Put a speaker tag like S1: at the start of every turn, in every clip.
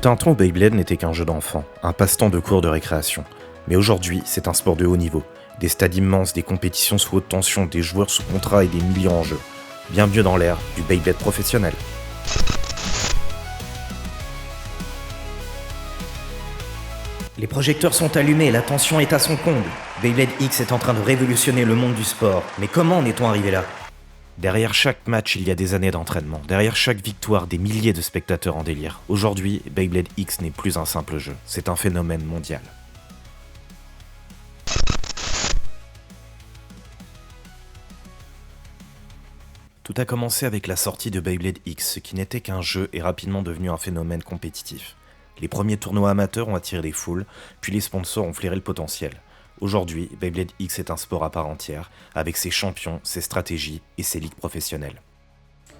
S1: fut un temps où Beyblade n'était qu'un jeu d'enfant, un passe-temps de cours de récréation. Mais aujourd'hui, c'est un sport de haut niveau. Des stades immenses, des compétitions sous haute tension, des joueurs sous contrat et des millions en jeu. Bienvenue dans l'ère du Beyblade professionnel.
S2: Les projecteurs sont allumés, la tension est à son comble. Beyblade X est en train de révolutionner le monde du sport. Mais comment en est-on arrivé là ?
S1: Derrière chaque match, il y a des années d'entraînement. Derrière chaque victoire, des milliers de spectateurs en délire. Aujourd'hui, Beyblade X n'est plus un simple jeu, c'est un phénomène mondial. Tout a commencé avec la sortie de Beyblade X, ce qui n'était qu'un jeu est rapidement devenu un phénomène compétitif. Les premiers tournois amateurs ont attiré les foules, puis les sponsors ont flairé le potentiel. Aujourd'hui, Beyblade X est un sport à part entière, avec ses champions, ses stratégies et ses ligues professionnelles.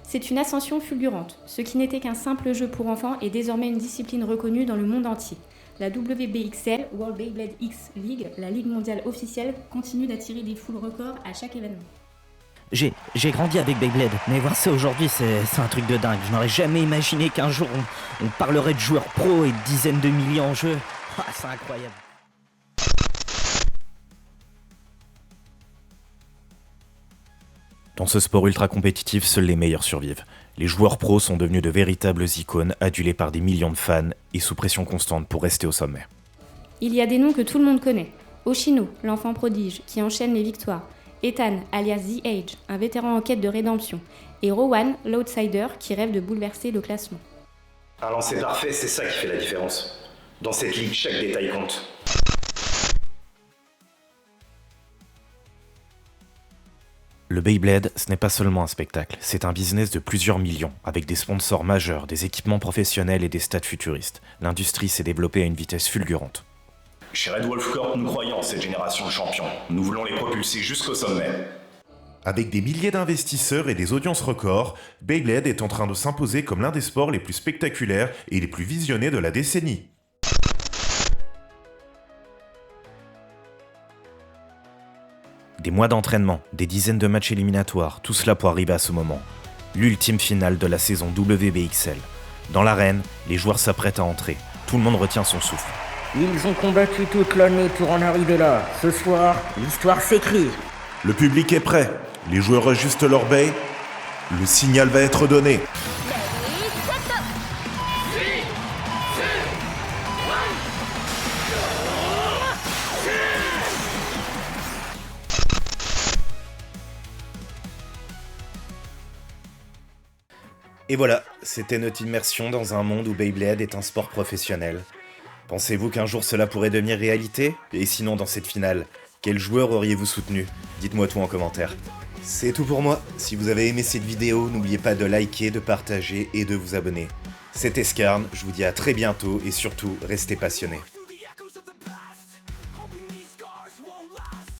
S3: C'est une ascension fulgurante. Ce qui n'était qu'un simple jeu pour enfants est désormais une discipline reconnue dans le monde entier. La WBXL, World Beyblade X League, la ligue mondiale officielle, continue d'attirer des foules records à chaque événement.
S4: J'ai grandi avec Beyblade, mais voir ça aujourd'hui, c'est un truc de dingue. Je n'aurais jamais imaginé qu'un jour on parlerait de joueurs pros et de dizaines de milliers en jeu. Ah, c'est incroyable.
S1: Dans ce sport ultra compétitif, seuls les meilleurs survivent. Les joueurs pros sont devenus de véritables icônes, adulés par des millions de fans et sous pression constante pour rester au sommet.
S3: Il y a des noms que tout le monde connaît. Oshino, l'enfant prodige, qui enchaîne les victoires. Ethan, alias The Age, un vétéran en quête de rédemption. Et Rowan, l'outsider, qui rêve de bouleverser le classement.
S5: Un lancer parfait, c'est ça qui fait la différence. Dans cette ligue, chaque détail compte.
S1: Le Beyblade, ce n'est pas seulement un spectacle, c'est un business de plusieurs millions, avec des sponsors majeurs, des équipements professionnels et des stades futuristes. L'industrie s'est développée à une vitesse fulgurante.
S5: Chez Red Wolf Corp, nous croyons en cette génération de champions. Nous voulons les propulser jusqu'au sommet.
S6: Avec des milliers d'investisseurs et des audiences records, Beyblade est en train de s'imposer comme l'un des sports les plus spectaculaires et les plus visionnés de la décennie.
S1: Des mois d'entraînement, des dizaines de matchs éliminatoires, tout cela pour arriver à ce moment. L'ultime finale de la saison WBXL. Dans l'arène, les joueurs s'apprêtent à entrer. Tout le monde retient son souffle.
S4: Ils ont combattu toute l'année pour en arriver là. Ce soir, l'histoire s'écrit.
S6: Le public est prêt, les joueurs ajustent leur bay, le signal va être donné.
S1: Et voilà, c'était notre immersion dans un monde où Beyblade est un sport professionnel. Pensez-vous qu'un jour cela pourrait devenir réalité ? Et sinon, dans cette finale, quel joueur auriez-vous soutenu ? Dites-moi tout en commentaire. C'est tout pour moi. Si vous avez aimé cette vidéo, n'oubliez pas de liker, de partager et de vous abonner. C'était Skarn, je vous dis à très bientôt et surtout, restez passionnés.